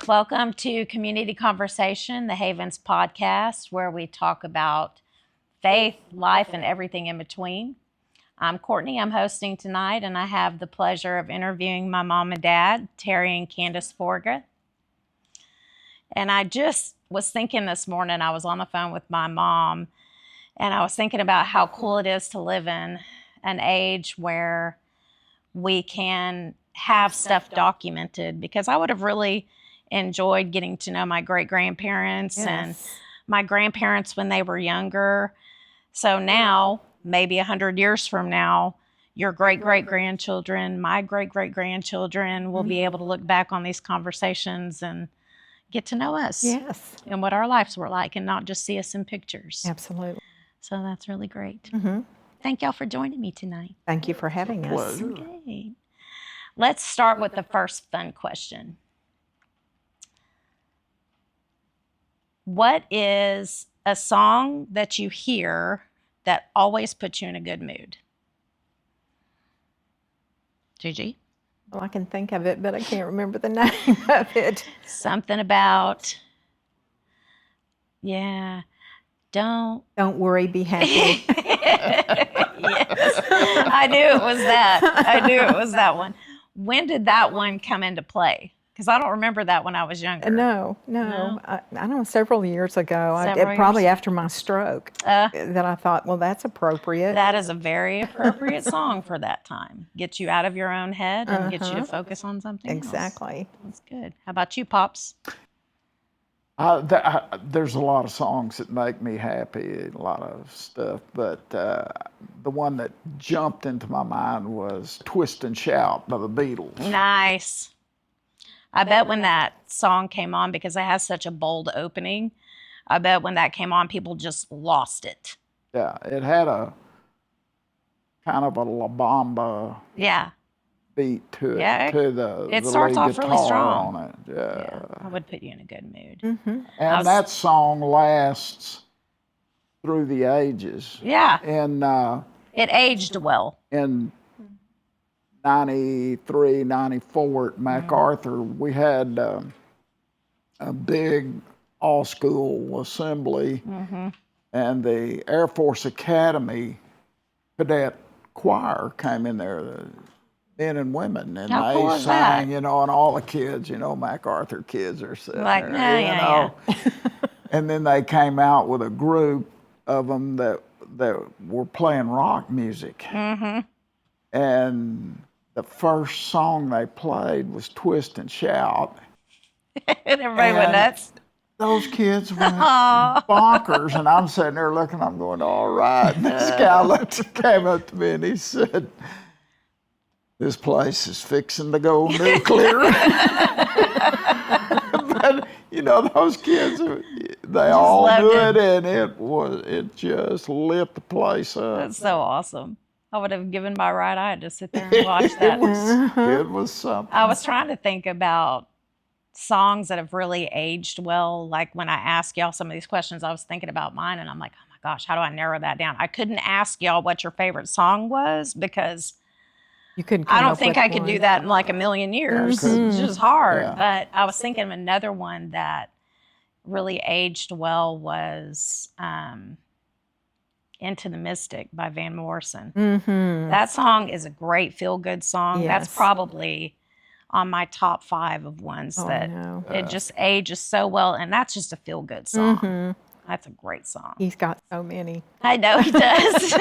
Welcome to Community Conversation, the Havens podcast, where we talk about faith, life, and everything in between. I'm Courtney. I'm hosting tonight, and I have the pleasure of interviewing my mom and dad, Terry and Candice Forga. And I just was thinking this morning, I was on the phone with my mom, and I was thinking about how cool it is to live in an age where we can have stuff documented, because I would have really enjoyed getting to know my great-grandparents and my grandparents when they were younger. So now, maybe 100 years from now, your great-great-grandchildren, my great-great-grandchildren will be able to look back on these conversations and get to know us. Yes. And what our lives were like, and not just see us in pictures. Absolutely. So that's really great. Mm-hmm. Thank y'all for joining me tonight. Thank you for having us. Okay. Let's start with the first fun question. What is a song that you hear that always puts you in a good mood? Gigi? Well, I can think of it, but I can't remember the name of it. Something about, don't worry, be happy. Yes, I knew it was that. I knew it was that one. When did that one come into play? Because I don't remember that when I was younger. No. I don't know, several years ago. Probably after my stroke, that I thought, well, that's appropriate. That is a very appropriate song for that time. Get you out of your own head and get you to focus on something Exactly. else. That's good. How about you, Pops? There's a lot of songs that make me happy, a lot of stuff, but the one that jumped into my mind was Twist and Shout by the Beatles. Nice. I bet when that song came on, because it has such a bold opening, I bet when that came on, people just lost it. Yeah, it had a kind of a La Bamba beat to it. It starts off really strong. On it. Yeah. I would put you in a good mood. Mm-hmm. And that song lasts through the ages. Yeah. And it aged well. In 93, 94 at MacArthur, we had a big all-school assembly, and the Air Force Academy cadet choir came in there, the men and women, and they sang, and all the kids, MacArthur kids are sitting there, And then they came out with a group of them that were playing rock music. And the first song they played was Twist and Shout. And everybody went nuts. Those kids went bonkers. And I'm sitting there looking, I'm going, all right. And this guy came up to me and he said, this place is fixing to go nuclear. But, those kids, they all knew it, and it just lit the place up. That's so awesome. I would have given my right eye to sit there and watch that. It was something. I was trying to think about songs that have really aged well. Like when I ask y'all some of these questions, I was thinking about mine, and I'm like, oh my gosh, how do I narrow that down? I couldn't ask y'all what your favorite song was, because I don't think I could do that in like a million years. It's just hard. Yeah. But I was thinking of another one that really aged well was Into the Mystic by Van Morrison. That song is a great feel-good song. Yes. That's probably on my top 5 of ones it just ages so well, and that's just a feel-good song. That's a great song. He's got so many. I know he does.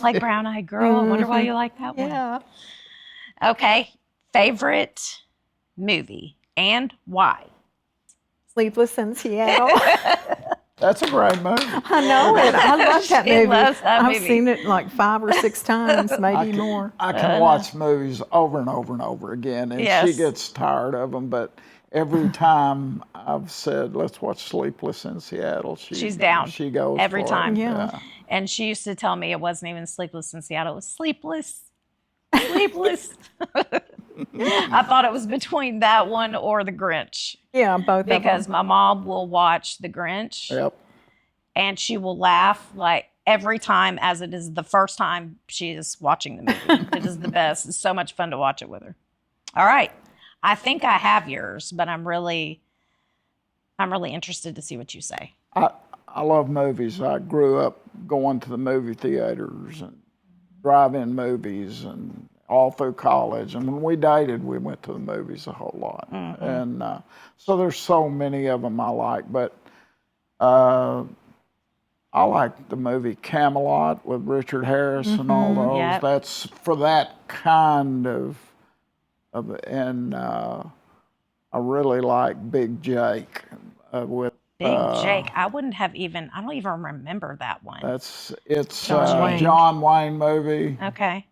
Like Brown Eyed Girl. I wonder why you like that one. Yeah. Okay. Favorite movie and why? Sleepless in Seattle. That's a great movie. I know it. I love that movie. Loves that movie. I've seen it like 5 or 6 times, maybe more. I can watch movies over and over and over again, and she gets tired of them, but every time I've said, let's watch Sleepless in Seattle, she's down. She goes every for time. It. Yeah. And she used to tell me it wasn't even Sleepless in Seattle. It was Sleepless. Sleepless. I thought it was between that one or The Grinch. Yeah, both because of them. my mom will watch The Grinch. Yep. and she will laugh like every time as it is the first time she is watching the movie. It is the best. It's so much fun to watch it with her. All right. I think I have yours, but I'm really interested to see what you say. I love movies. I grew up going to the movie theaters and drive-in movies and all through college. And when we dated, we went to the movies a whole lot. And so there's so many of them I like. But I like the movie Camelot with Richard Harris and all those. Yep. That's for that kind of and I really like Big Jake with Big Jake. I don't even remember that one. It's John Wayne movie. Okay.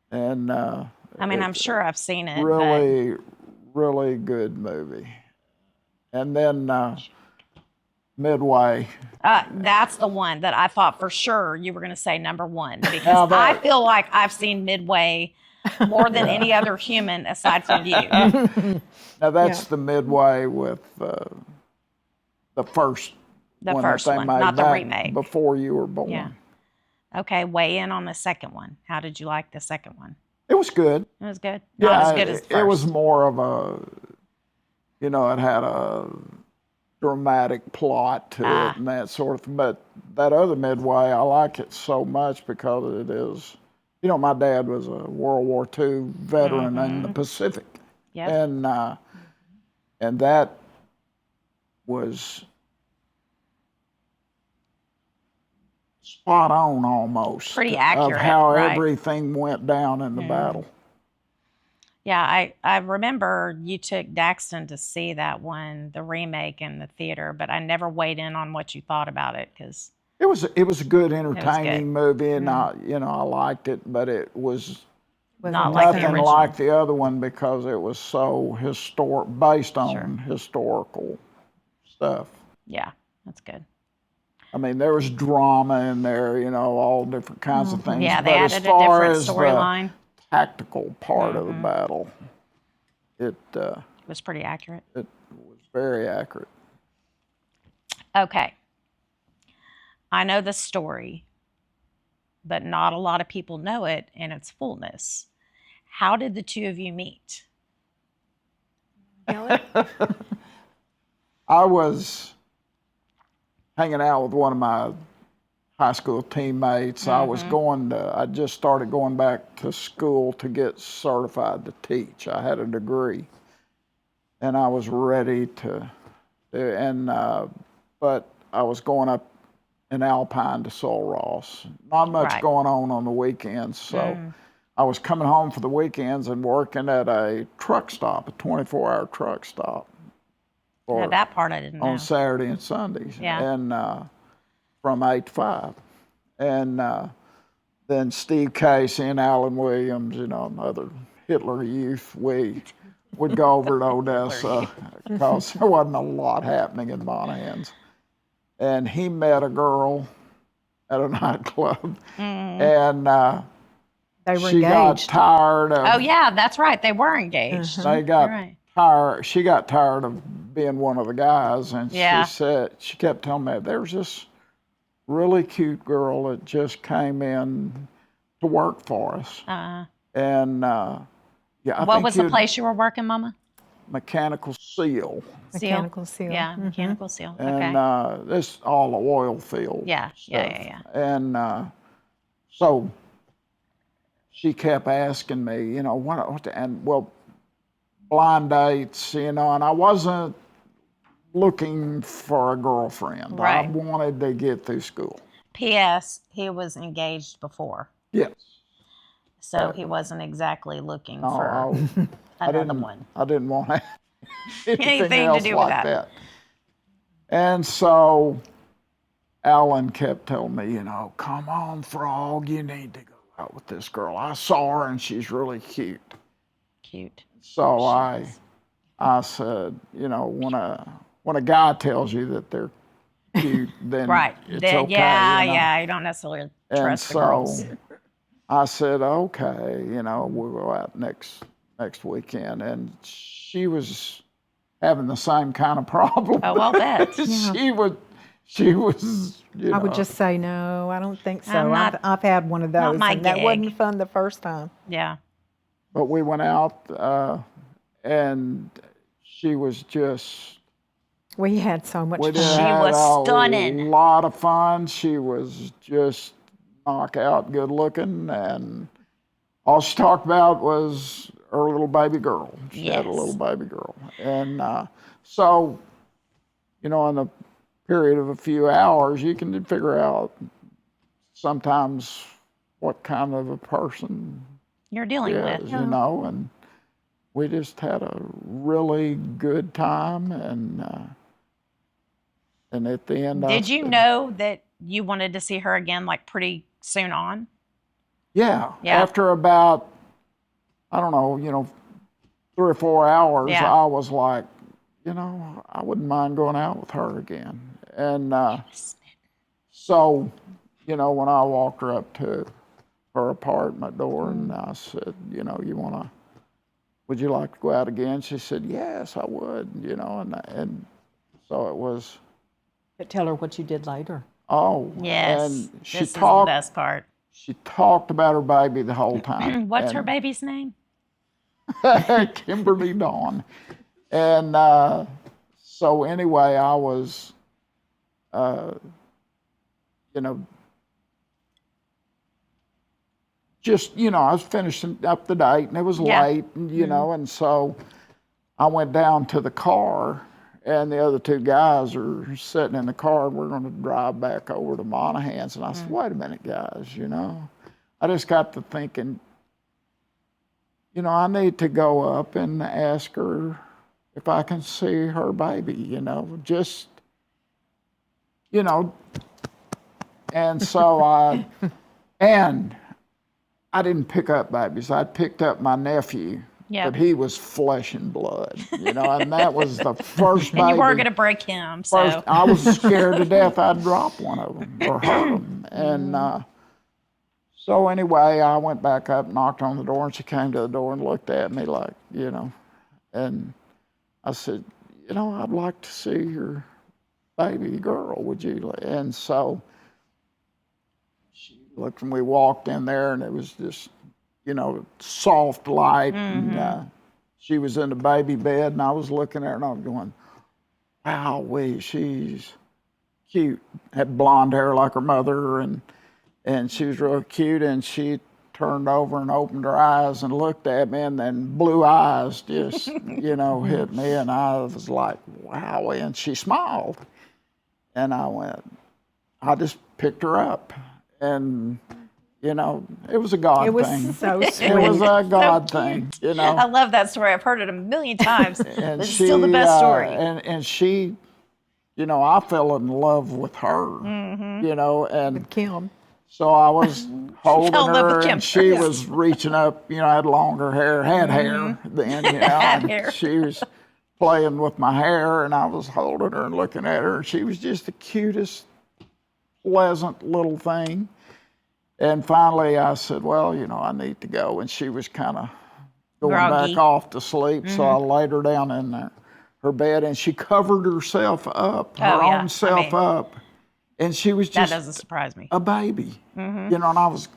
And I mean, I'm sure I've seen it. Really good movie. And then Midway. That's the one that I thought for sure you were going to say number one, because I feel like I've seen Midway more than any other human aside from you. Now that's the Midway with the first one that they made, not the remake. Before you were born. Yeah. Okay, weigh in on the second one. How did you like the second one? It was good. It was good. Not as good as the first. It was more of a, it had a dramatic plot to it and that sort of thing. But that other Midway, I like it so much because it is, my dad was a World War II veteran in the Pacific. Yep. And that was spot on almost. Pretty accurate. Of how everything went down in the battle. Yeah, I remember you took Daxton to see that one, the remake in the theater, but I never weighed in on what you thought about it because it was a good, entertaining movie, and I liked it, but it was not nothing like the other one because it was so based on historical stuff. Yeah, that's good. I mean, there was drama in there, all different kinds of things. Yeah, they but added as far a different storyline. Tactical part of the battle, it was pretty accurate. It was very accurate. Okay. I know the story, but not a lot of people know it in its fullness. How did the two of you meet? Kelly? I was hanging out with one of my high school teammates. I just started going back to school to get certified to teach. I had a degree, and I was ready to, but I was going up in Alpine to Sul Ross. Not much going on the weekends, so I was coming home for the weekends and working at a truck stop, a 24-hour truck stop. That part I didn't know. On Saturday and Sundays. Yeah. And from 8 to 5. And then Steve Casey and Alan Williams, other Hitler Youth, we would go over to Odessa because there wasn't a lot happening in Monahans. And he met a girl at a nightclub, and they were she got tired of. Oh yeah, that's right. They were engaged. They got tired. She got tired of being one of the guys, and she kept telling me there was this really cute girl that just came in to work for us. And what was the place you were working, Mama? Mechanical Seal. Mechanical Seal. Yeah, Mechanical Seal. And this all the oil field. Yeah. And so she kept asking me, blind dates, and I wasn't looking for a girlfriend. Right. I wanted to get through school. P.S. He was engaged before. Yes. So he wasn't exactly looking for another one. I didn't want anything else to do like with that. And so Alan kept telling me, come on, Frog, you need to go out with this girl. I saw her and she's really cute. Cute. So I said, when a guy tells you that they're cute, then it's okay. Yeah, you don't necessarily trust the girls. I said, okay, we'll go out next weekend. And she was having the same kind of problem. Oh, I'll bet. she was, I would just say no. I don't think so. I'm not- I've had one of not those, my and that gig. wasn't fun the first time. Yeah. But we went out, and she was just. We had so much We fun. did She have was a stunning. lot of fun. She was just knockout good looking, and all she talked about was her little baby girl. She had a Yes. little baby girl. And so, in a period of a few hours, you can figure out sometimes what kind of a person You're dealing is, with. and we just had a really good time, and at the end, Did you know that you wanted to see her again, like pretty soon on? Yeah. Yeah. After about, I don't know, 3 or 4 hours, Yeah. I was like, I wouldn't mind going out with her again. And so, when I walked her up to her apartment door and I said, would you like to go out again? She said, yes, I would, and so it was. Tell her what you did later. Oh, Yes. and she This is the talked. best part. She talked about her baby the whole time. What's her baby's name? Kimberly Dawn. And so anyway, I was, just, I was finishing up the date and it was late, and, and so I went down to the car and the other 2 guys are sitting in the car and we're going to drive back over to Monahan's. And I said, wait a minute, guys, I just got to thinking, I need to go up and ask her if I can see her baby, just, and so I didn't pick up babies. I picked up my nephew, but he was flesh and blood, and that was the first baby. And you were going to break him, so. First, I was scared to death I'd drop one of them or hurt them. And so anyway, I went back up, knocked on the door, and she came to the door and looked at me like, and I said, I'd like to see your baby girl, would you? And so she looked, and we walked in there, and it was just, soft light, and she was in the baby bed, and I was looking at her, and I was going, wow, she's cute. Had blonde hair like her mother, and she was real cute, and she turned over and opened her eyes and looked at me, and then blue eyes just, hit me, and I was like, wow, and she smiled. And I just picked her up, and, it was a God thing. It was so sweet. It was a God thing, I love that story. I've heard it a million times. And It's still the best story. And she, I fell in love with her, and Kim. so I was holding fell in love her, with Kim and she first. was reaching up, had longer hair, had hair then, Had and hair. she was playing with my hair, and I was holding her and looking at her, and she was just the cutest, pleasant little thing. And finally I said, well, I need to go, and she was kind of going Groggy. back off to sleep, so I laid her down in her bed, and she covered herself up, her own self up, and she was just That doesn't surprise me. a baby, and I was,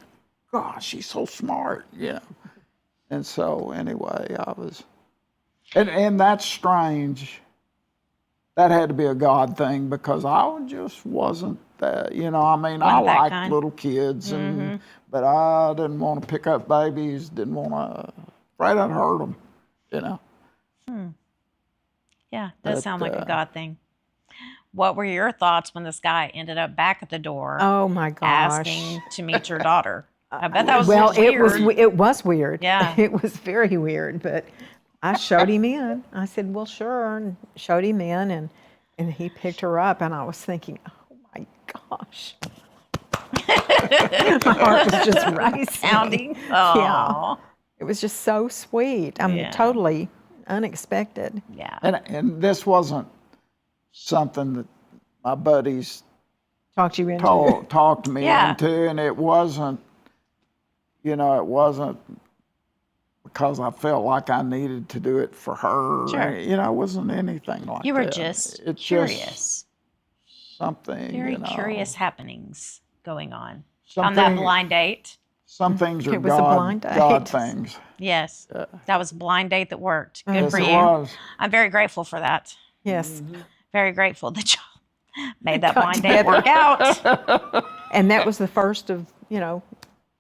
gosh, she's so smart, And so anyway, I was, and that's strange. That had to be a God thing because I just wasn't that, I liked kind. little kids, but I didn't want to pick up babies, didn't want to, afraid I'd hurt them, Yeah, does sound like a God thing. What were your thoughts when this guy ended up back at the door Oh my gosh. asking to meet your daughter? I bet that was Well, weird. it was weird. Yeah. It was very weird, but I showed him in. I said, well, sure, and showed him in, and he picked her up, and I was thinking, oh my gosh. My heart was just racing. Sounding. Yeah. Oh. It was just so sweet. I mean, Yeah. totally unexpected. Yeah. and this wasn't something that my buddies Talked you into talked me Yeah. into, and it wasn't, it wasn't because I felt like I needed to do it for her. Sure. It wasn't anything like that. You were just It's curious. something. Very curious happenings going on Some on that thing- blind date. Some things are It was a blind God date. things. Yes, that was a blind date that worked. Good Yes, for it you. was. I'm very grateful for that. Yes. Very grateful that y'all made that Got blind date work out. And that was the first of,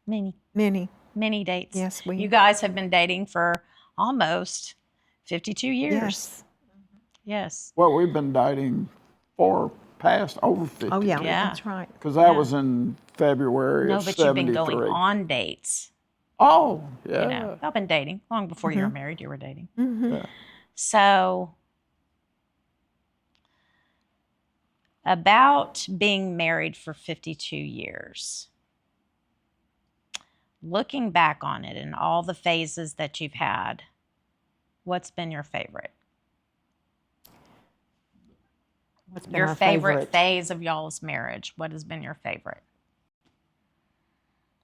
Many, many. many dates. Yes, You guys have been dating for almost 52 years. Yes. Yes. Well, we've been dating for past over 50. Oh, yeah, Yeah. that's right. Because that was in February No, of but you've been 73. going on dates. Oh, yeah. You know, y'all been dating long before you were married. You were dating. Yeah. So, about being married for 52 years, looking back on it and all the phases that you've had, what's been your favorite? What's been Your our favorite phase of y'all's marriage? What has been your favorite?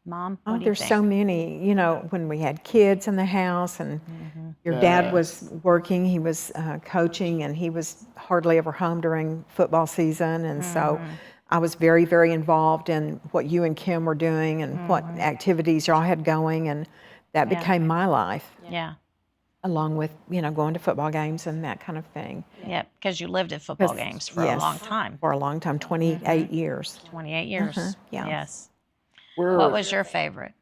Mom, what Oh, do you there's think? so many. When we had kids in the house and your Yeah. dad was working, he was coaching, and he was hardly ever home during football season. And so I was very, very involved in what you and Kim were doing and what activities y'all had going. And that became my life, Yeah. along with, going to football games and that kind of thing. Yeah, because you lived at football 'Cause- games for a yes, long time. For a long time, 28 years. 28 years. yeah. Yes. We're What was your favorite?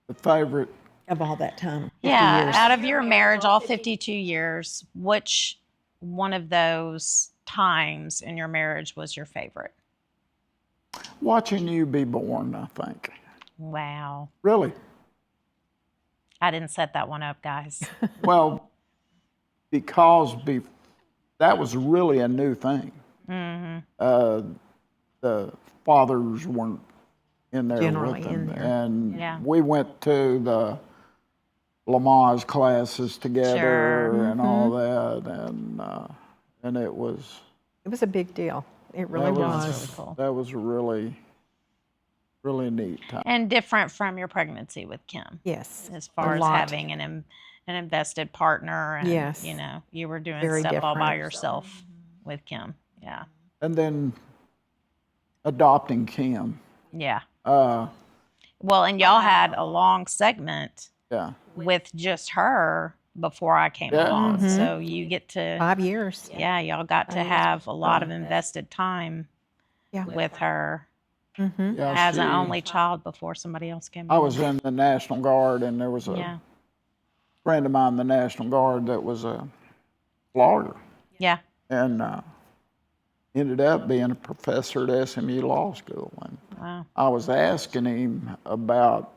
the favorite. Of all that time. 50 Yeah, years. out of your marriage, all 52 years, which one of those times in your marriage was your favorite? Watching you be born, I think. Wow. Really. I didn't set that one up, guys. Well, because that was really a new thing. The fathers weren't in there Generally with them. in there. And Yeah. we went to the Lamaze classes together Sure. and all that. And it was... It was a big deal. It really that was. really cool. That was a really, really neat time. And different from your pregnancy with Kim, Yes. as far a as lot. having an invested partner. And, Yes. you were doing Very stuff all by different. yourself with Kim. Yeah. And then adopting Kim. Yeah. Uh, Well, and y'all had a long segment yeah. with just her before I came Yeah. along. So you get to, 5 years. yeah, y'all got to have a lot of invested time Yeah. with her Yeah, as an she- only child before somebody else came I along. was in the National Guard, and there was a Yeah. friend of mine in the National Guard that was a lawyer, Yeah. and ended up being a professor at SMU Law School. And Wow. I was asking him about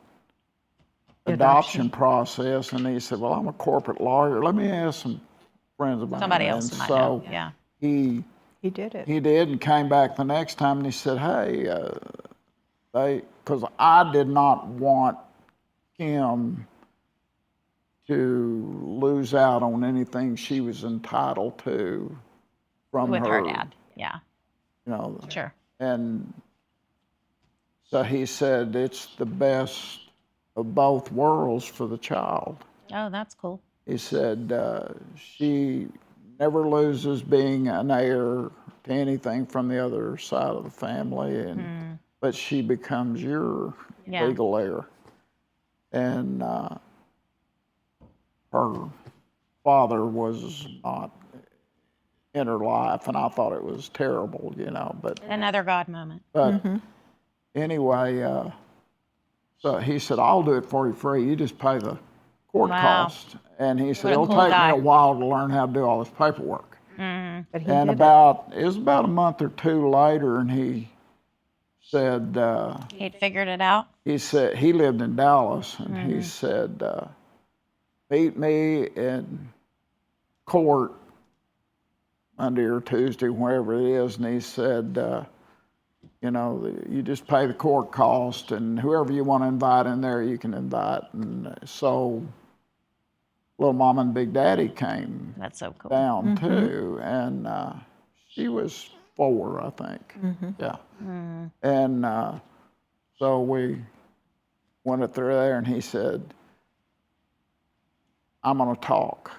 the adoption process, and he said, "Well, I'm a corporate lawyer. Let me ask some friends about Somebody it." else And might so know. Yeah. he He did it. He did, and came back the next time, and he said, "Hey, because I did not want Kim to lose out on anything she was entitled to from With her dad. Yeah. You know, Sure. and so he said it's the best of both worlds for the child. Oh, that's cool. He said she never loses being an heir to anything from the other side of the family, and but she becomes your Yeah. legal heir. And her father was not in her life, and I thought it was terrible, But Another God moment. anyway, so he said, "I'll do it for you free. You just pay the court Wow. cost." And he said, What a "It'll cool take guy. me a while to learn how to do all this paperwork." But he And did it was about a month or two later, and he said, He'd figured it out. he lived in Dallas, and he said, "Meet me in court Monday or Tuesday, wherever it is." And he said, "You just pay the court cost, and whoever you want to invite in there, you can invite." And so Little Mama and Big Daddy came That's so cool. down too, and she was 4, I think. Yeah. And so we went up through there, and he said, "I'm going to talk.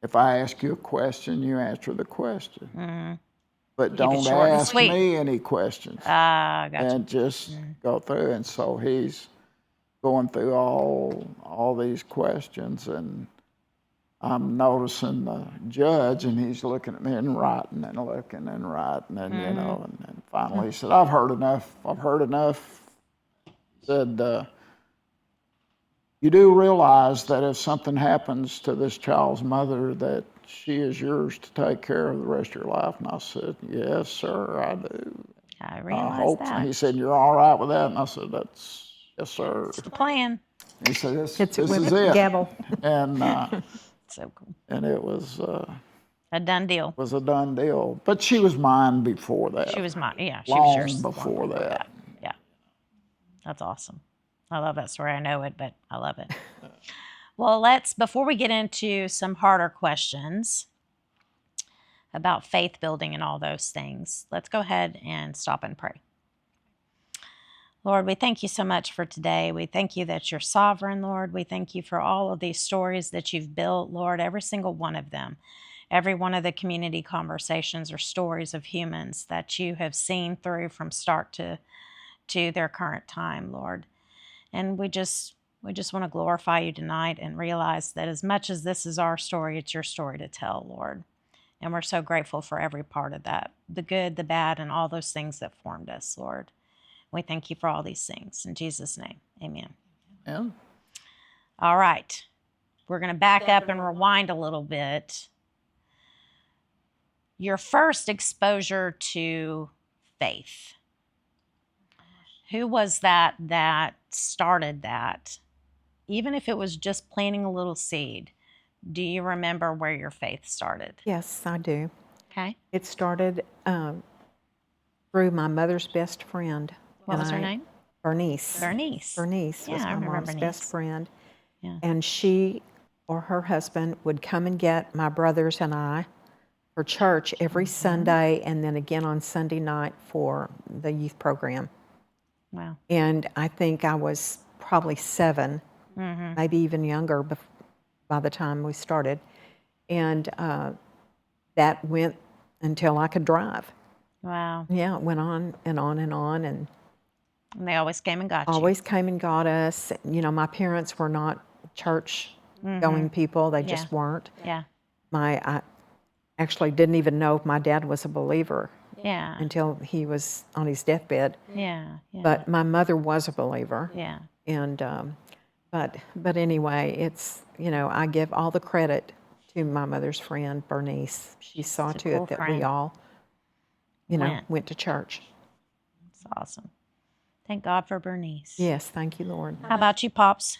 If I ask you a question, you answer the question. but Keep it don't short and ask sweet. me any questions. Gotcha. And just go through. And so he's going through all these questions, and I'm noticing the judge, and he's looking at me and writing and looking and writing, and you know, and then finally he said, "I've heard enough. I've heard enough." He said, "You do realize that if something happens to this child's mother, that she is yours to take care of the rest of your life?" And I said, "Yes, sir, I do. I I realize hope so." that. He said, "You're all right with that?" And I said, "Yes, sir." It's the plan. He said, "This Hits it is with it." gavel. And So cool. and it was A done deal. a done deal. But she was mine before that. She was mine. Yeah, she long was yours before long that. Yeah, that's awesome. I love that story. I know it, but I love it. Well, before we get into some harder questions about faith building and all those things, let's go ahead and stop and pray. Lord, we thank you so much for today. We thank you that you're sovereign, Lord. We thank you for all of these stories that you've built, Lord, every single one of them. Every one of the community conversations are stories of humans that you have seen through from start to their current time, Lord. And we just want to glorify you tonight and realize that as much as this is our story, it's your story to tell, Lord. And we're so grateful for every part of that, the good, the bad, and all those things that formed us, Lord. We thank you for all these things. In Jesus' name, amen. Yeah. All right. We're going to back up and rewind a little bit. Your first exposure to faith. Who was that started that? Even if it was just planting a little seed, do you remember where your faith started? Yes, I do. Okay. It started through my mother's best friend. What was her name? Bernice. Bernice. Bernice Yeah, was I my remember mom's Bernice. best friend. Yeah. And she or her husband would come and get my brothers and I for church every Sunday, and then again on Sunday night for the youth program. Wow. And I think I was probably 7, maybe even younger by the time we started. And that went until I could drive. Wow. Yeah, it went on and on and on, and And they always came and got you. always came and got us. You know, my parents were not church-going people. They just weren't. Yeah. I actually didn't even know if my dad was a believer Yeah. until he was on his deathbed. Yeah. Yeah. But my mother was a believer. yeah. And but anyway, it's, you know, I give all the credit to my mother's friend Bernice. She saw to cool it that friend. we all, you know, went to church. It's awesome. Thank God for Bernice. Yes, thank you, Lord. How about you, Pops?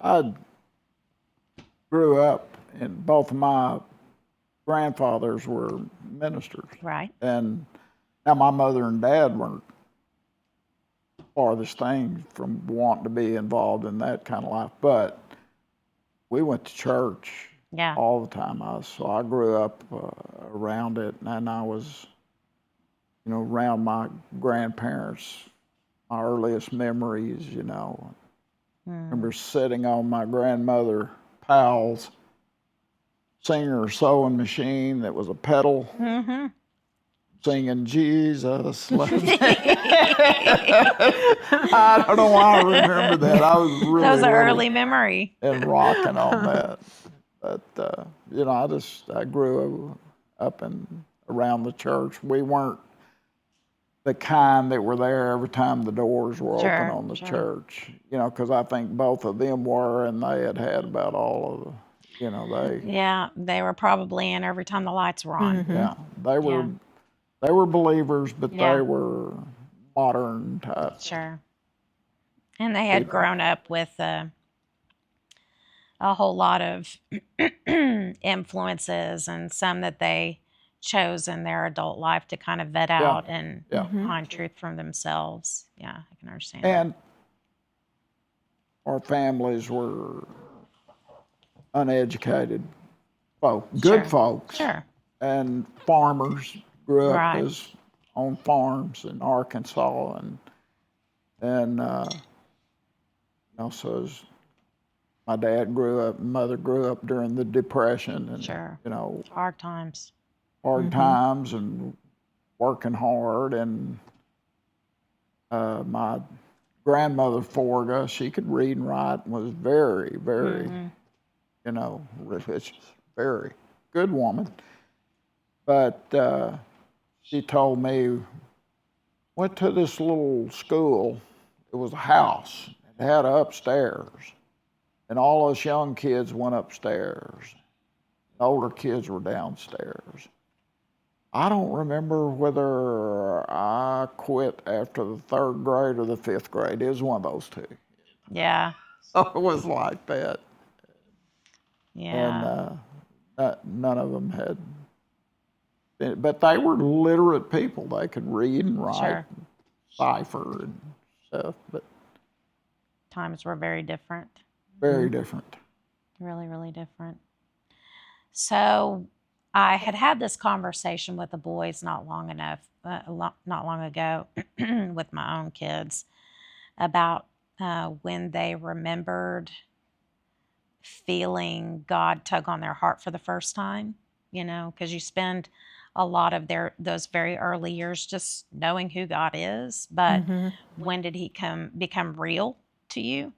I grew up, and both of my grandfathers were ministers. Right. And now my mother and dad weren't farthest thing from wanting to be involved in that kind of life, but we went to church Yeah. all the time. So I grew up around it, and I was, you know, around my grandparents. My earliest memories, you know. I remember sitting on my grandmother Powell's singer sewing machine that was a pedal, singing Jesus. I don't know why I remember that. I was really That was an little early memory. and rocking on that. But you know, I grew up and around the church. We weren't the kind that were there every time the doors were Sure, open on the sure. church, you know, because I think both of them were, and they had about all of the, you know, Yeah, they were probably in every time the lights were on. yeah, they were believers, but Yeah. they were modern type. Sure. And they had grown up with a whole lot of influences, and some that they chose in their adult life to kind of vet out and find truth from themselves. Yeah, I can understand that. And our families were uneducated folk, good folks, Sure. and farmers. Grew up Right. as on farms in Arkansas, and you know, so as my dad grew up, mother grew up during the Depression, and Sure. you know, Hard times. hard times, and working hard, and my grandmother Forga, she could read and write and was very, very, you know, religious, very good woman. But she told me, went to this little school. It was a house. It had upstairs. And all us young kids went upstairs. The older kids were downstairs. I don't remember whether I quit after the 3rd grade or the 5th grade. It was one of those two. Yeah. So it was like that. Yeah. And none of them had, but they were literate people. They could read and write, Sure. and cipher and stuff, but Times were very different. very different. Really, really different. So I had this conversation with the boys not long ago with my own kids about when they remembered feeling God tug on their heart for the first time, you know, because you spend a lot of those very early years just knowing who God is, but when did he become real to you?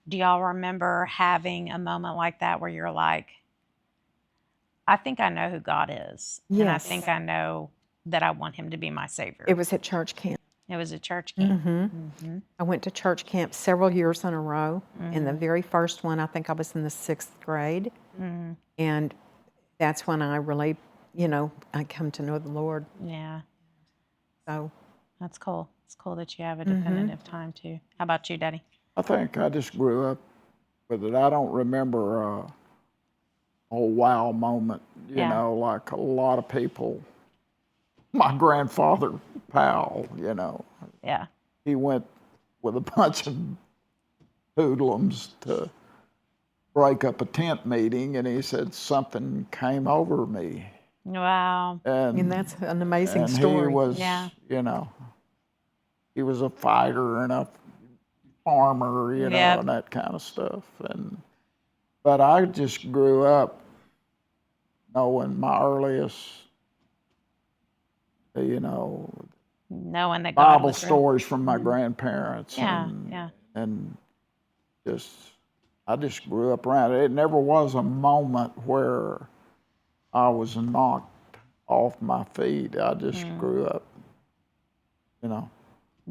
Do y'all remember having a moment like that where you're like, I think I know who God is, and I Yes. think I know that I want him to be my savior? It was at church camp. It was a church camp. I went to church camp several years in a row. In the very first one, I think I was in the 6th grade. And that's when I really, you know, I come to know the Lord. Yeah, So that's cool. It's cool that you have a definitive time too. How about you, Daddy? I think I just grew up with it. I don't remember a wow moment, you Yeah. know, like a lot of people. My grandfather, Powell, you know, Yeah. he went with a bunch of hoodlums to break up a tent meeting, and he said something came over me. Wow. and that's an amazing and story. he was, Yeah. you know, he was a fighter and a farmer, you know, Yep. and that kind of stuff. But I just grew up knowing my earliest, you know, Knowing that God Bible was real. stories from my grandparents. Yeah, and, yeah. And I just grew up around it. It never was a moment where I was knocked off my feet. I just grew up, you know,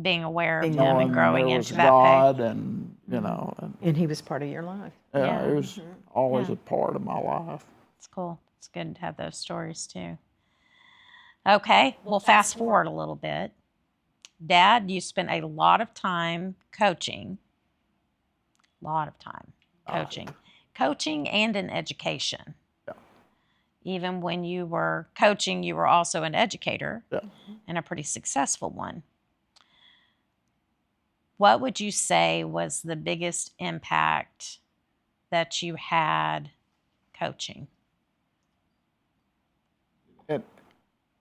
Being aware of him knowing and growing there was into that faith. God, and you know, And he was part of your life. yeah, Yeah. it was always Yeah. a part of my life. It's cool. It's good to have those stories too. Okay, we'll fast forward a little bit. Dad, you spent a lot of time coaching. Coaching and in education. Yeah. Even when you were coaching, you were also an educator, Yeah. and a pretty successful one. What would you say was the biggest impact that you had coaching?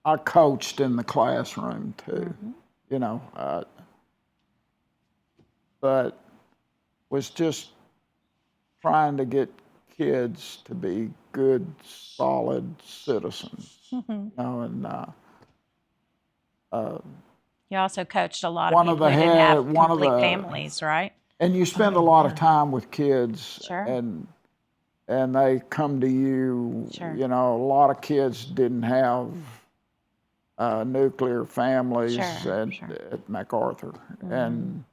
I coached in the classroom too, you know, but was just trying to get kids to be good, solid citizens, you know, and You also coached a lot of One of people the who didn't head- have one of complete the- families, right? and you spend a lot of time with kids, Sure. and they come to you. Sure. You know, a lot of kids didn't have nuclear families Sure, at MacArthur, and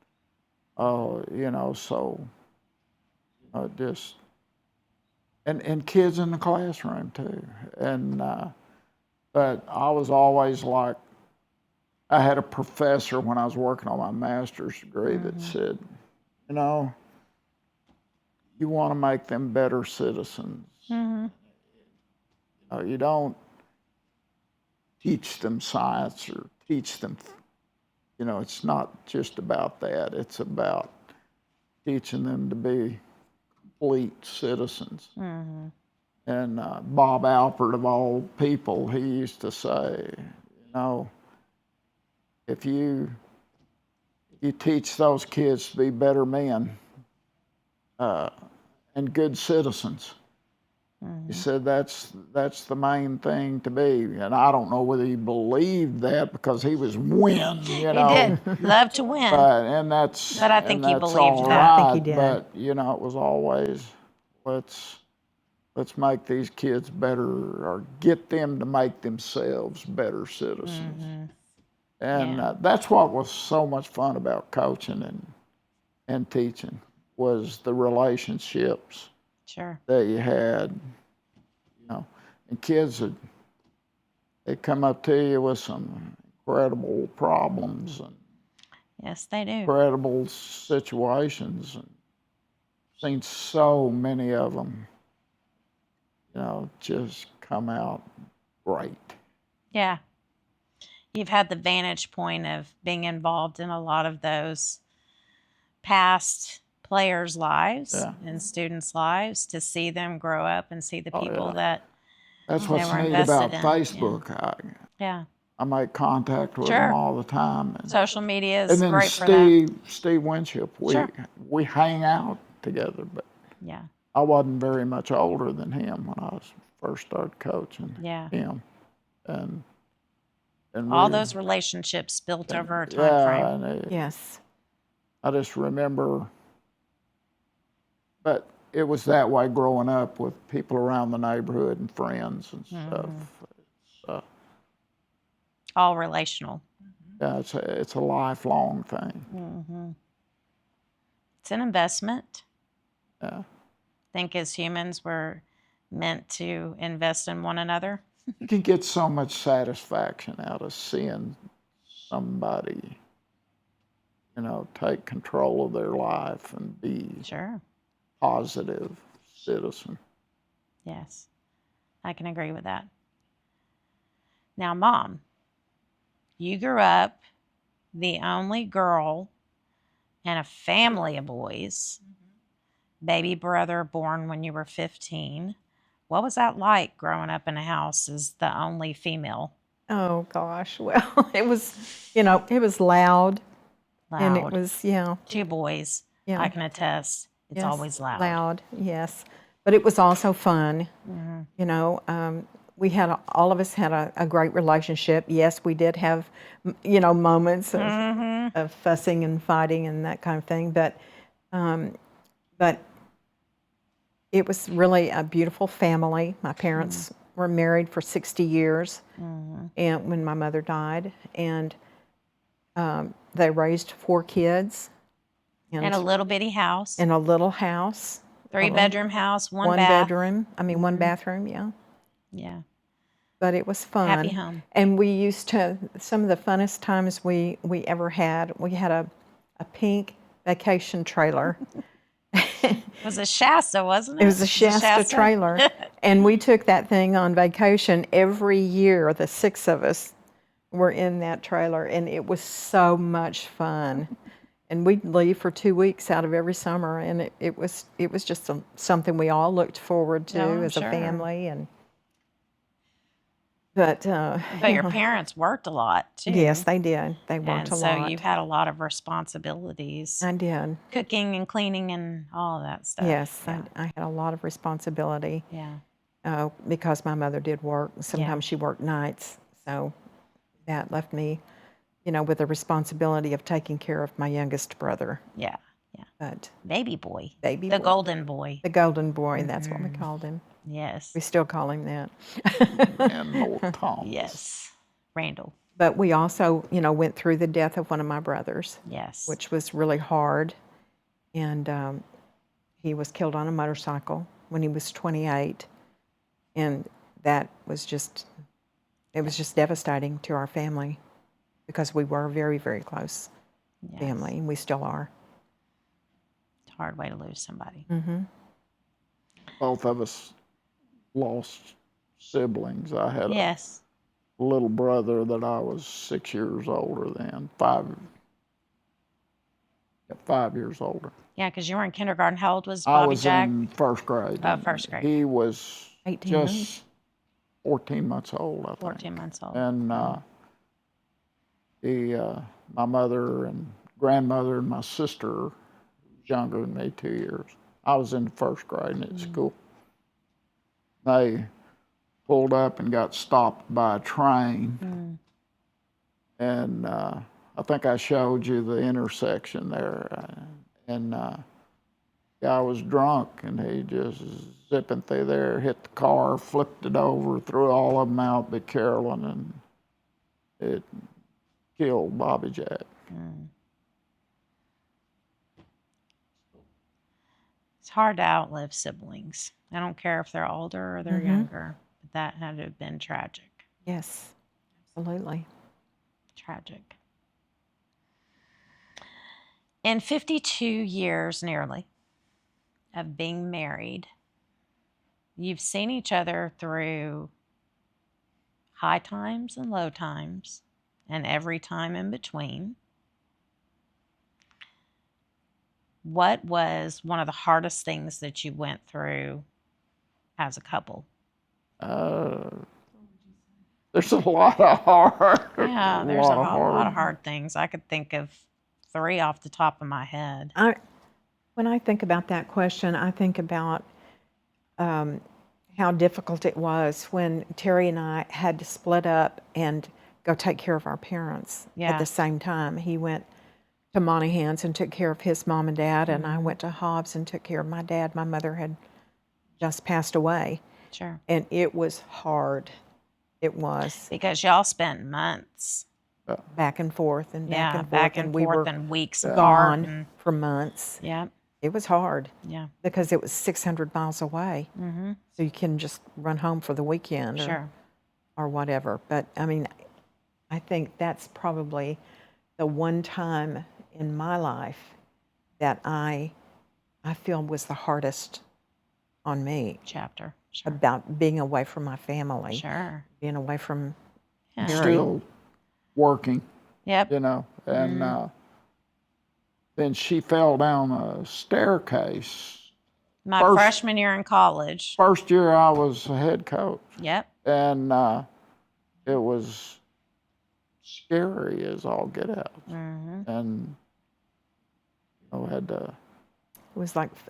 you know, so just and kids in the classroom too, and but I was always like, I had a professor when I was working on my master's degree that said, you know, you want to make them better citizens. You don't teach them science or teach them, you know, it's not just about that. It's about teaching them to be complete citizens. And Bob Alpert, of all people, he used to say, you know, if you teach those kids to be better men and good citizens, He said that's the main thing to be. And I don't know whether he believed that because he was winning, you He know. did love to win. But I think he that's believed all that. I think he right. did. But you know, it was always let's make these kids better or get them to make themselves better citizens. And Yeah. that's what was so much fun about coaching and teaching was the relationships Sure. that you had, you know. And kids they come up to you with some incredible problems and Yes, they do. incredible situations, and seen so many of them, you know, just come out great. Yeah. You've had the vantage point of being involved in a lot of those past players' lives Yeah. and students' lives to see them grow up and see the people yeah. that That's they what's were neat invested about in. Facebook. Yeah. I make contact with them Sure. all the time. Social media is And then great for that. Steve Winship, Sure. we hang out together, but Yeah. I wasn't very much older than him when I first started coaching Yeah. him. And All we, those relationships built over a time yeah, frame. and Yes. I just remember, but it was that way growing up with people around the neighborhood and friends and stuff. All relational. Yeah, it's a lifelong thing. It's an investment. Yeah. I think as humans we're meant to invest in one another. You can get so much satisfaction out of seeing somebody, you know, take control of their life and be Sure. positive citizen. Yes. I can agree with that. Now, Mom, you grew up the only girl in a family of boys. Baby brother born when you were 15. What was that like growing up in a house as the only female? Oh gosh. Well, it was, it was loud, and it Loud. was, yeah. 2 boys. Yeah. I can attest. It's Yes, always loud. Loud, yes. But it was also fun. You know, all of us had a great relationship. Yes, we did have, moments of fussing and fighting and that kind of thing. But it was really a beautiful family. My parents were married for 60 years, and when my mother died, and they raised 4 kids. In a little bitty house. In a little house. 3-bedroom house, one bedroom. One bathroom, yeah. Yeah. But it was fun. Happy home. And we used to, some of the funnest times we ever had, we had a pink vacation trailer. It was a Shasta, wasn't it? It was a Shasta trailer. And we took that thing on vacation every year. The 6 of us were in that trailer, and it was so much fun. And we'd leave for 2 weeks out of every summer, and it was just something we all looked forward to as a family. And but your parents worked a lot too. yes, they did. They worked a lot. So you had a lot of responsibilities. I did. Cooking and cleaning and all of that stuff. Yes, Yeah. I had a lot of responsibility. Yeah. Because my mother did work. Sometimes she worked nights, so that left me, with the responsibility of taking care of my youngest brother. Yeah. Yeah. But Baby boy. the boy. Golden boy. The golden boy, that's what we called him. Yes. We still call him that. And Lord Thomas. Yes. Randall. But we also, went through the death of one of my brothers. Yes. Which was really hard. And he was killed on a motorcycle when he was 28. And that was it was just devastating to our family because we were a very, very close family, and we still are. It's a hard way to lose somebody. Both of us lost siblings. I had Yes. a little brother that I was 6 years older than, 5 years older. Yeah, because you were in kindergarten. How old was I Bobby was Jack? in first grade. Oh, first grade. He was 18 just 14 months old, I think. 14 months old. And my mother and grandmother and my sister, who was younger than me 2 years, I was in first grade at school. They pulled up and got stopped by a train. And I think I showed you the intersection there. And guy was drunk, and he just zipping through there, hit the car, flipped it over, threw all of them out by Carolyn, and it killed Bobby Jack. It's hard to outlive siblings. I don't care if they're older or they're younger. But that had to have been tragic. Yes, absolutely. Tragic. In 52 years, nearly, of being married, you've seen each other through high times and low times, and every time in between. What was one of the hardest things that you went through as a couple? There's a lot of hard. Yeah, there's a lot of hard things. I could think of 3 off the top of my head. When I think about that question, I think about how difficult it was when Terry and I had to split up and go take care of our parents at the same time. He went to Monahan's and took care of his mom and dad, and I went to Hobbs and took care of my dad. My mother had just passed away. Sure. And it was hard. It was. Because y'all spent months. Back and forth and back and forth. Back and we forth were and weeks gone for months. Yeah. It was hard. Yeah. Because it was 600 miles away. So you can just run home for the weekend or whatever. But I mean, I think that's probably the one time in my life that I feel was the hardest on me. Chapter. Sure. About being away from my family. Sure. Being away from Terry. Still working. Yep. You know, and then she fell down a staircase. My freshman year in college. First year I was a head coach. Yep. And it was scary as all get out. And had to.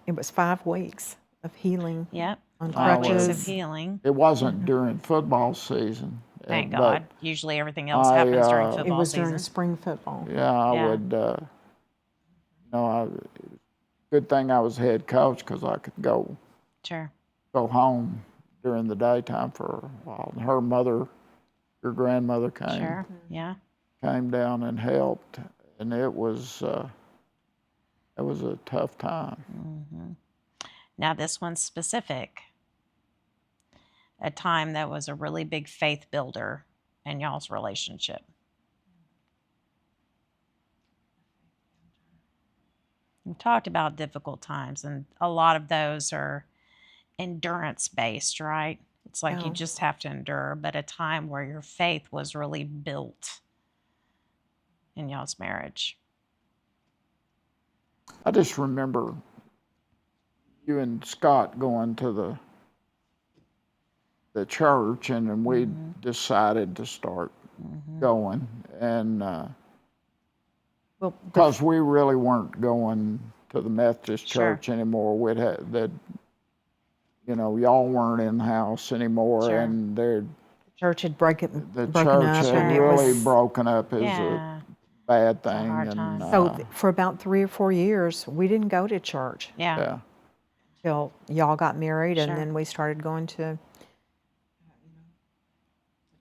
It was 5 weeks of healing. Yep. On 5 weeks crutches. of healing. It wasn't during football season. Thank God. Usually everything else happens during football season. It was during spring football. Yeah, I would, good thing I was head coach because I could go home during the daytime for a while. And her grandmother came. Sure, yeah. Came down and helped. And it was a tough time. Now this one's specific. A time that was a really big faith builder in y'all's relationship. We talked about difficult times, and a lot of those are endurance based, right? It's like you just have to endure, but a time where your faith was really built in y'all's marriage. I just remember you and Scott going to the church, and then we decided to start going, and because we really weren't going to the Methodist church anymore. We'd had that, y'all weren't in the house anymore, and the church had broken up. Had really broken up as a bad thing. And so for about 3 or 4 years, we didn't go to church. Yeah. Till y'all got married, and then we started going to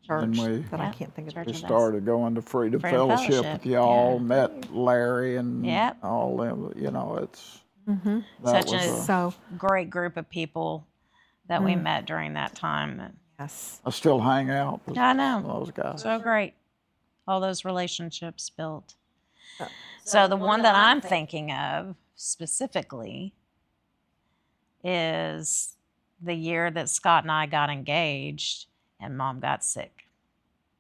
church. But I can't think of it. We started going to Freedom Fellowship with y'all, met Larry and all them. It's such a great group of people that we met during that time. Yes. I still hang out with those guys. So great. All those relationships built. So the one that I'm thinking of specifically is the year that Scott and I got engaged and Mom got sick.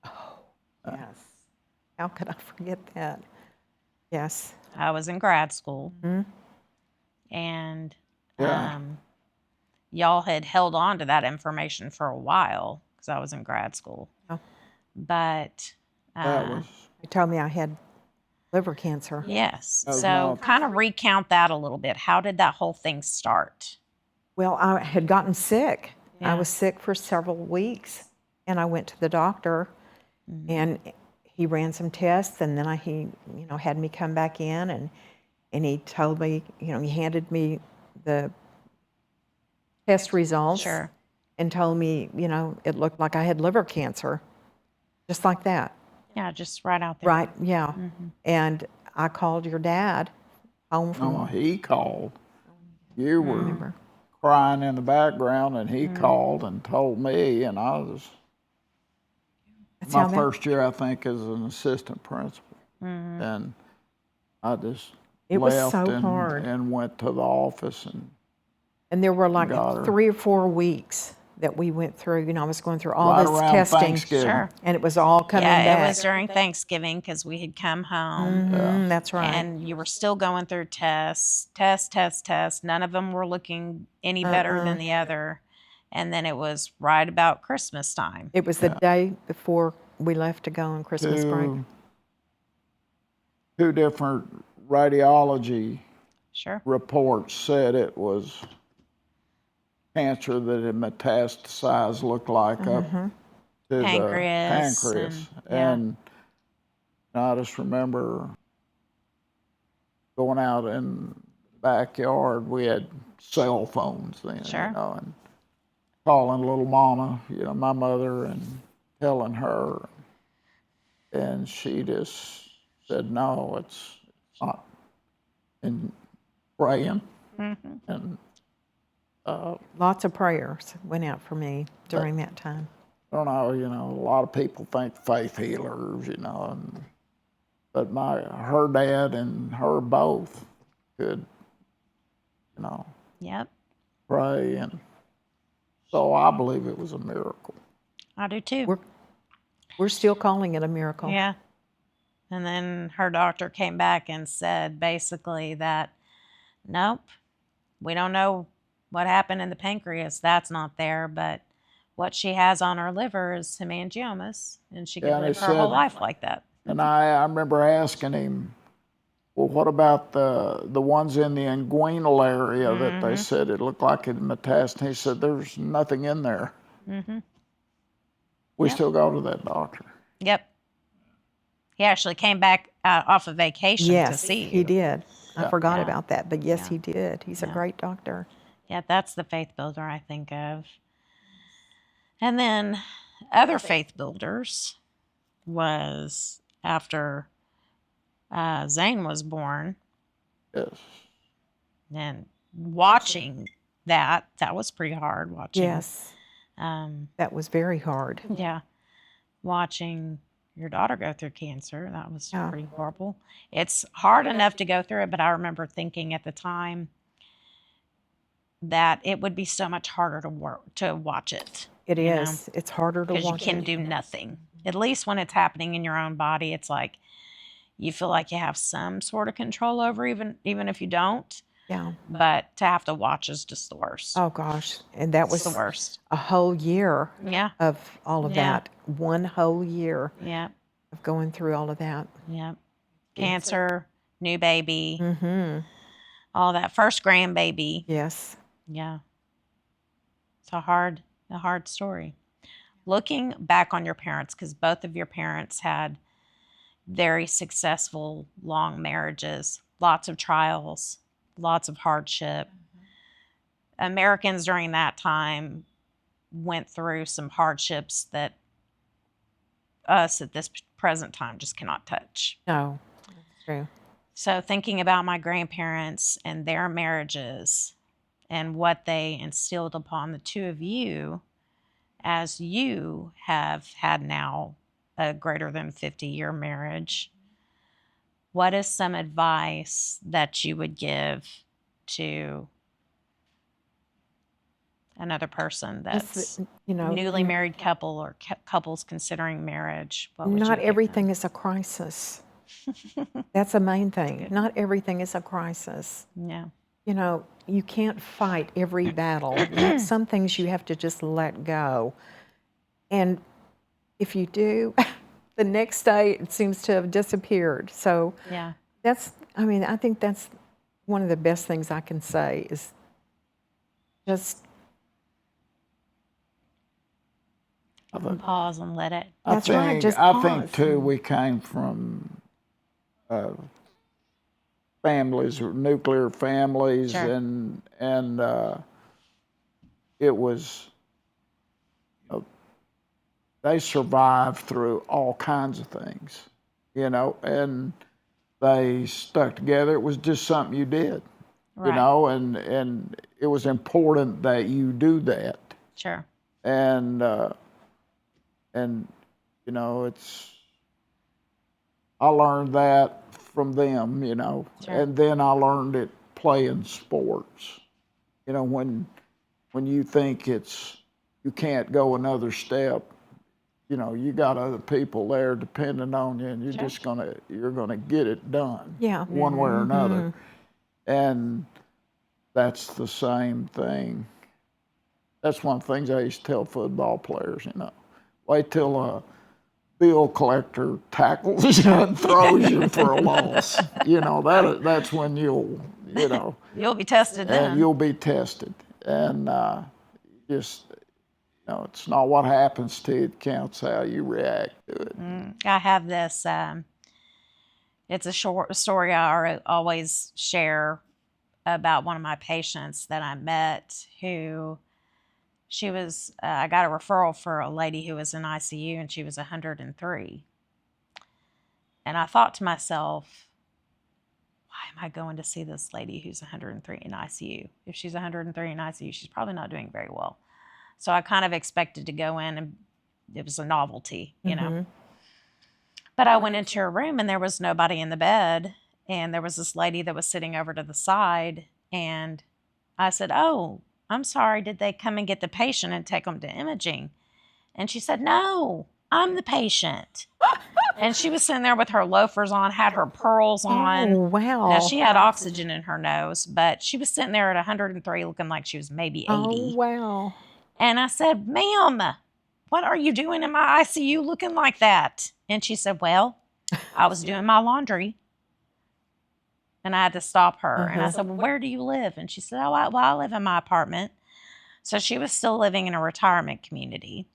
Oh, yes. How could I forget that? Yes. I was in grad school. And y'all had held on to that information for a while because I was in grad school. But they told me I had liver cancer. Yes. So kind of recount that a little bit. How did that whole thing start? Well, I had gotten sick I was sick for several weeks, and I went to the doctor, and he ran some tests, and then he had me come back in, and he told me, he handed me the test results, Sure. and told me, it looked like I had liver cancer, just like that. Yeah, just right out there. Right, yeah. And I called your dad home from. No, he called. You were Remember. crying in the background, and he called and told me, and I was That's how my that- first year, I think, as an assistant principal, and I just It was left so and, hard. and went to the office, and there were like got her. 3 or 4 weeks that we went through. I was going through all right this around testing, Thanksgiving. Sure. and it was all coming Yeah, back. it was during Thanksgiving because we had come home. That's right. And you were still going through tests. None of them were looking any better than the other. And then it was right about Christmas time. It was the day before we left to go on Christmas break. Two different radiology Sure. reports said it was cancer that had metastasized, looked like up to Pancreas the pancreas. yeah. And I just remember going out in the backyard. We had cell phones then, Sure. and calling little mama, my mother, and telling her. And she just said, no, it's not. And praying. And Lots of prayers went out for me during that time. I don't know, a lot of people think faith healers, but her dad and her both could, Yep. pray, and so I believe it was a miracle. I do too. We're still calling it a miracle. Yeah. And then her doctor came back and said basically that, nope, we don't know what happened in the pancreas. That's not there. But what she has on her liver is hemangiomas, and she could Yeah, and live they her whole said- life like that. And I remember asking him, well, what about the ones in the inguinal area that they said it looked like it metastasized? He said, there's nothing in there. We still go to that doctor. Yep. He actually came back off of vacation to Yes, see you. he did. I forgot Yeah. about that, but yes, he did. He's a great doctor. Yeah, that's the faith builder I think of. And then other faith builders was after Zane was born, Yes. and watching that was pretty hard watching. Yes, that was very hard. Yeah. Watching your daughter go through cancer, that was pretty horrible. It's hard enough to go through it, but I remember thinking at the time that it would be so much harder to watch it. It is. It's harder to Because you watch can it. do nothing. At least when it's happening in your own body, it's like you feel like you have some sort of control over, even if you don't. Yeah. But to have to watch is just the worst. Oh gosh, and that It's was the worst. a whole year Yeah. of all of Yeah. that. One whole year Yeah. of going through all of that. Yeah. Cancer, new baby, all that. First grandbaby. Yes. Yeah. It's a hard story. Looking back on your parents, because both of your parents had very successful, long marriages, lots of trials, lots of hardship. Americans during that time went through some hardships that us at this present time just cannot touch. No, that's true. So thinking about my grandparents and their marriages and what they instilled upon the two of you, as you have had now a greater than 50-year marriage, what is some advice that you would give to another person that's newly married couple or couples considering marriage? What would you Not give them? everything is a crisis. That's the main thing. Not everything is a crisis. Yeah. You can't fight every battle. Some things you have to just let go. And if you do, the next day it seems to have disappeared. So Yeah. I think that's one of the best things I can say is just And pause and let it. That's right, just I think pause. too, we came from families, or nuclear families, Sure. and it was, you know, they survived through all kinds of things, you know, and they stuck together. It was just something you did, you Right. know, and it was important that you do that. Sure. And you know, I learned that from them, you know, Sure. and then I learned it playing sports. You know, when you think you can't go another step, you know, you got other people there depending on you, and you're gonna get it done, Yeah. one way or another. And that's the same thing. That's one of the things I used to tell football players, you know, wait till a bill collector tackles you and throws you for a loss. You know, that's when you know, You'll be tested and then. you'll be tested. And just, you know, it's not what happens to you, it counts how you react to it. I have this. It's a short story I always share about one of my patients that I met who she was, I got a referral for a lady who was in ICU and she was 103. And I thought to myself, why am I going to see this lady who's 103 in ICU? If she's 103 in ICU, she's probably not doing very well. So I kind of expected to go in and it was a novelty, you know. But I went into her room and there was nobody in the bed. And there was this lady that was sitting over to the side. And I said, "Oh, I'm sorry. Did they come and get the patient and take them to imaging?" And she said, "No, I'm the patient." And she was sitting there with her loafers on, had her pearls on. Oh, wow. Now, she had oxygen in her nose, but she was sitting there at 103 looking like she was maybe 80. Oh, wow. And I said, "Ma'am, what are you doing in my ICU looking like that?" And she said, "Well, I was doing my laundry." And I had to stop her. And I said, "Well, where do you live?" And she said, "Oh, I live in my apartment." So she was still living in a retirement community,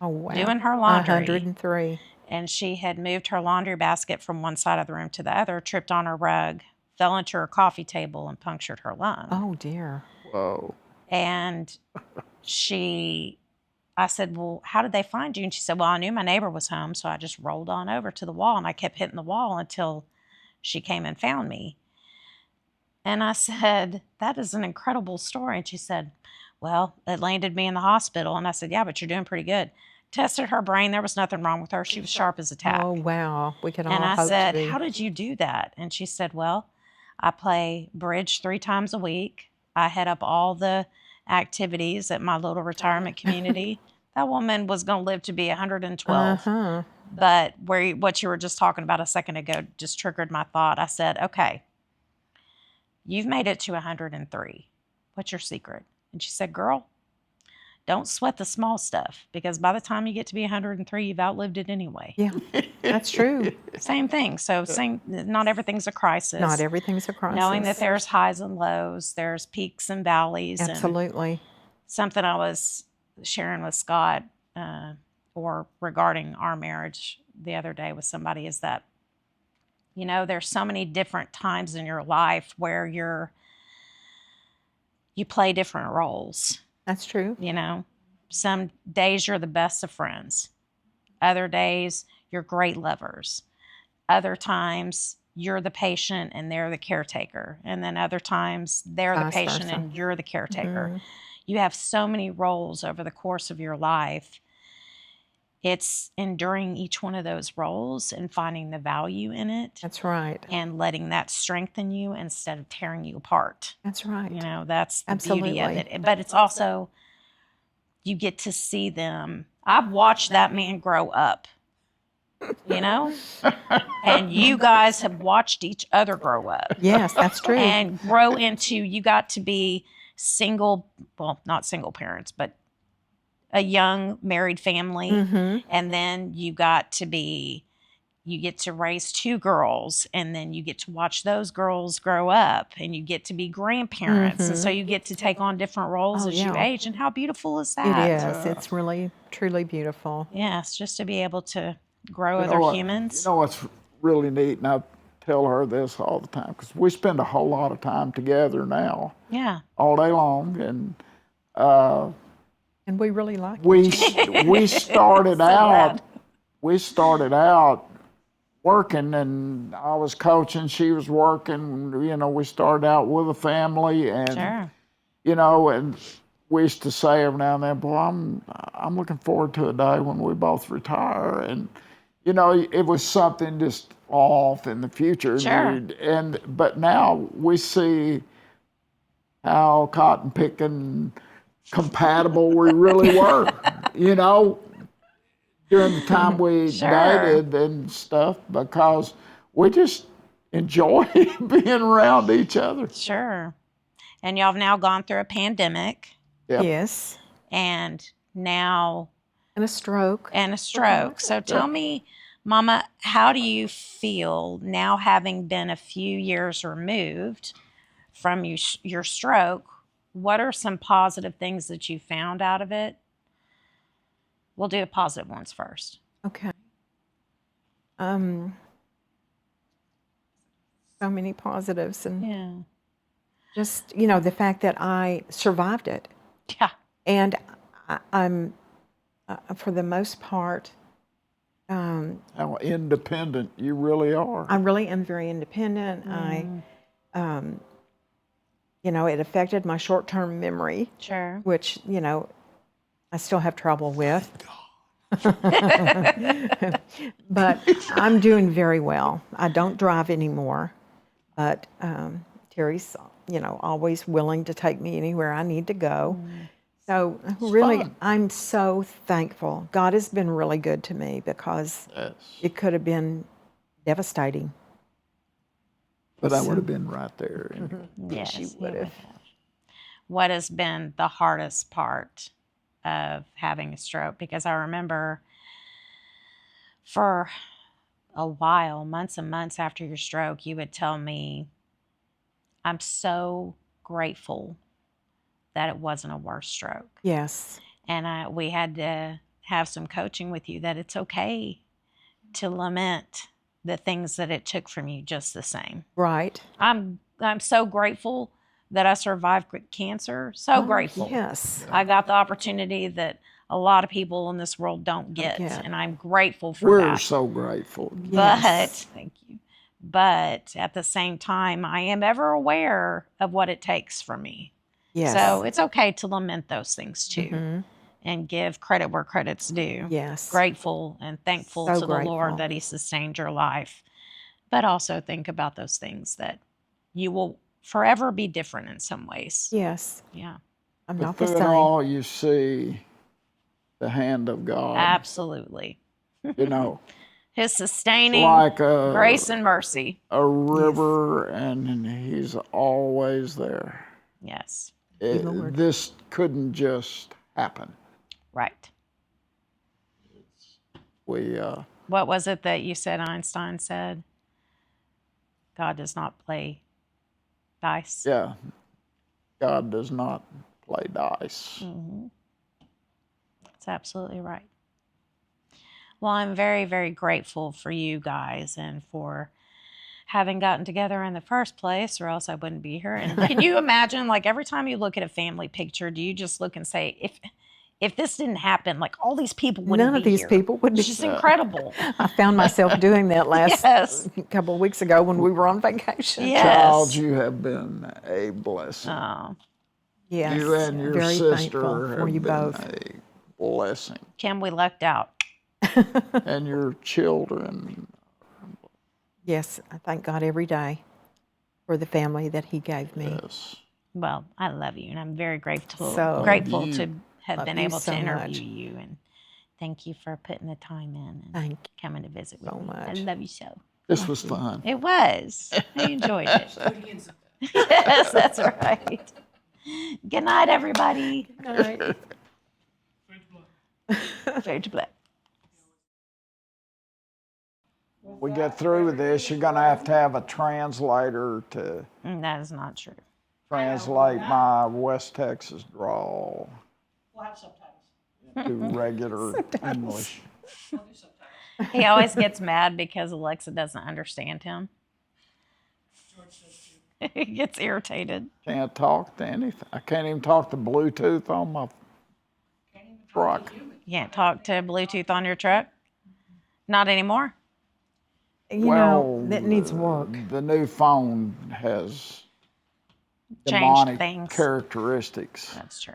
Oh, wow. doing her laundry. 103. And she had moved her laundry basket from one side of the room to the other, tripped on her rug, fell into her coffee table, and punctured her lung. Oh, dear. Whoa. And I said, "Well, how did they find you?" And she said, "Well, I knew my neighbor was home, so I just rolled on over to the wall, and I kept hitting the wall until she came and found me." And I said, "That is an incredible story." And she said, "Well, it landed me in the hospital." And I said, "Yeah, but you're doing pretty good." Tested her brain. There was nothing wrong with her. She was sharp as a tack. Oh, wow. We can all And I hope said, to be. "How did you do that?" And she said, "Well, I play bridge 3 times a week. I head up all the activities at my little retirement community." That woman was going to live to be 112. But what you were just talking about a second ago just triggered my thought. I said, "Okay, you've made it to 103. What's your secret?" And she said, "Girl, don't sweat the small stuff, because by the time you get to be 103, you've outlived it anyway." Yeah, that's true. Same thing. So not everything's a crisis. Not everything's a crisis. Knowing that there's highs and lows, there's peaks and valleys. Absolutely. And something I was sharing with Scott or regarding our marriage the other day with somebody is that, you know, there's so many different times in your life where you play different roles. That's true. You know, some days you're the best of friends. Other days you're great lovers. Other times you're the patient and they're the caretaker. And then other times they're the Vice patient versa. and you're the caretaker. You have so many roles over the course of your life. It's enduring each one of those roles and finding the value in it. That's right. And letting that strengthen you instead of tearing you apart. That's right. You know, that's the beauty of it. But it's also, you get to see them. I've watched that man grow up, you know? And you guys have watched each other grow up. Yes, that's true. And grow into, you got to be single, well, not single parents, but a young married family. And then you got to be you get to raise two girls, and then you get to watch those girls grow up, and you get to be grandparents. And so you get to take on different roles as you yeah. age. And how beautiful is It that? is. It's really, truly beautiful. Yes, just to be able to grow You other know what? humans. You know what's really neat, and I tell her this all the time, because we spend a whole lot of time together now, Yeah. all day long, and And we really like it. we started out working, and I was coaching, she was working. You know, we started out with a family, and Sure. you know, and we used to say every now and then, boy, I'm looking forward to a day when we both retire. And you know, it was something just off in the future. Sure. But now we see how cotton picking compatible we really were. You know, during the time we Sure. dated and stuff, because we just enjoy being around each other. Sure. And y'all have now gone through a pandemic, Yep. Yes. and now And a stroke. and a stroke. So tell me, Mama, how do you feel now, having been a few years removed from your stroke? What are some positive things that you found out of it? We'll do the positive ones first. Okay. So many positives, and Yeah. just, you know, the fact that I survived it. Yeah. And I'm, for the most part, How independent you really are. I really am very independent. You know, it affected my short-term memory, Sure. which, you know, I still have trouble with. But I'm doing very well. I don't drive anymore, but Terry's, you know, always willing to take me anywhere I need to go. So really, fun. I'm so thankful. God has been really good to me, because Yes. it could have been devastating. But I would have been right there. Yes, you you would have. What has been the hardest part of having a stroke? Because I remember for a while, months and months after your stroke, you would tell me, I'm so grateful that it wasn't a worse stroke. Yes. And we had to have some coaching with you, that it's okay to lament the things that it took from you just the same. Right. I'm so grateful that I survived cancer. So grateful. Yes. I got the opportunity that a lot of people in this world don't get, get. and I'm grateful for We're that. so grateful. But Yes. thank you. But at the same time, I am ever aware of what it takes for me. Yes. So it's okay to lament those things too, and give credit where credit's due. Yes. Grateful and thankful So to the Lord grateful. that He sustained your life. But also think about those things that you will forever be different in some ways. Yes. Yeah, I'm But not the through it same. all, you see the hand of God. absolutely. You know, His sustaining like a grace and mercy. river, and He's always there. Yes, Lord. This couldn't just happen. right. We What was it that you said Einstein said? God does not play dice. yeah, God does not play dice. That's absolutely right. Well, I'm very, very grateful for you guys and for having gotten together in the first place, or else I wouldn't be here. And can you imagine, like, every time you look at a family picture, do you just look and say, if this didn't happen, like, all these people wouldn't None be of these here. people would be. It's just incredible. I found myself doing that last Yes. couple of weeks ago when we were on vacation. Yes. Child, you have been a blessing. Oh, Yes. You and your Very sister thankful have for you been both. a blessing, Kim, we lucked out. and your children. Yes, I thank God every day for the family that He gave me. Yes. Well, I love you, and I'm very grateful So- grateful Love to you. have Love been you able so to interview much. you, and thank you for putting the time in and Thank you coming to visit with so me. I much. love you so. This was fun. It was. I enjoyed it. Yes, that's right. Good night, everybody. Good night. Fade to black. we get through with this, you're going to have a translator to That is not true. translate my West Texas drawl We'll have subtitles. to regular English. We'll do subtitles. He always gets mad because Alexa doesn't understand him. George says too. He gets irritated. Can't talk to anything. I can't even talk to Bluetooth on my Can't even talk truck. to human. You can't talk to Bluetooth on your truck? Not anymore? You know, that needs work. The new phone has Changed demonic things. characteristics. That's true.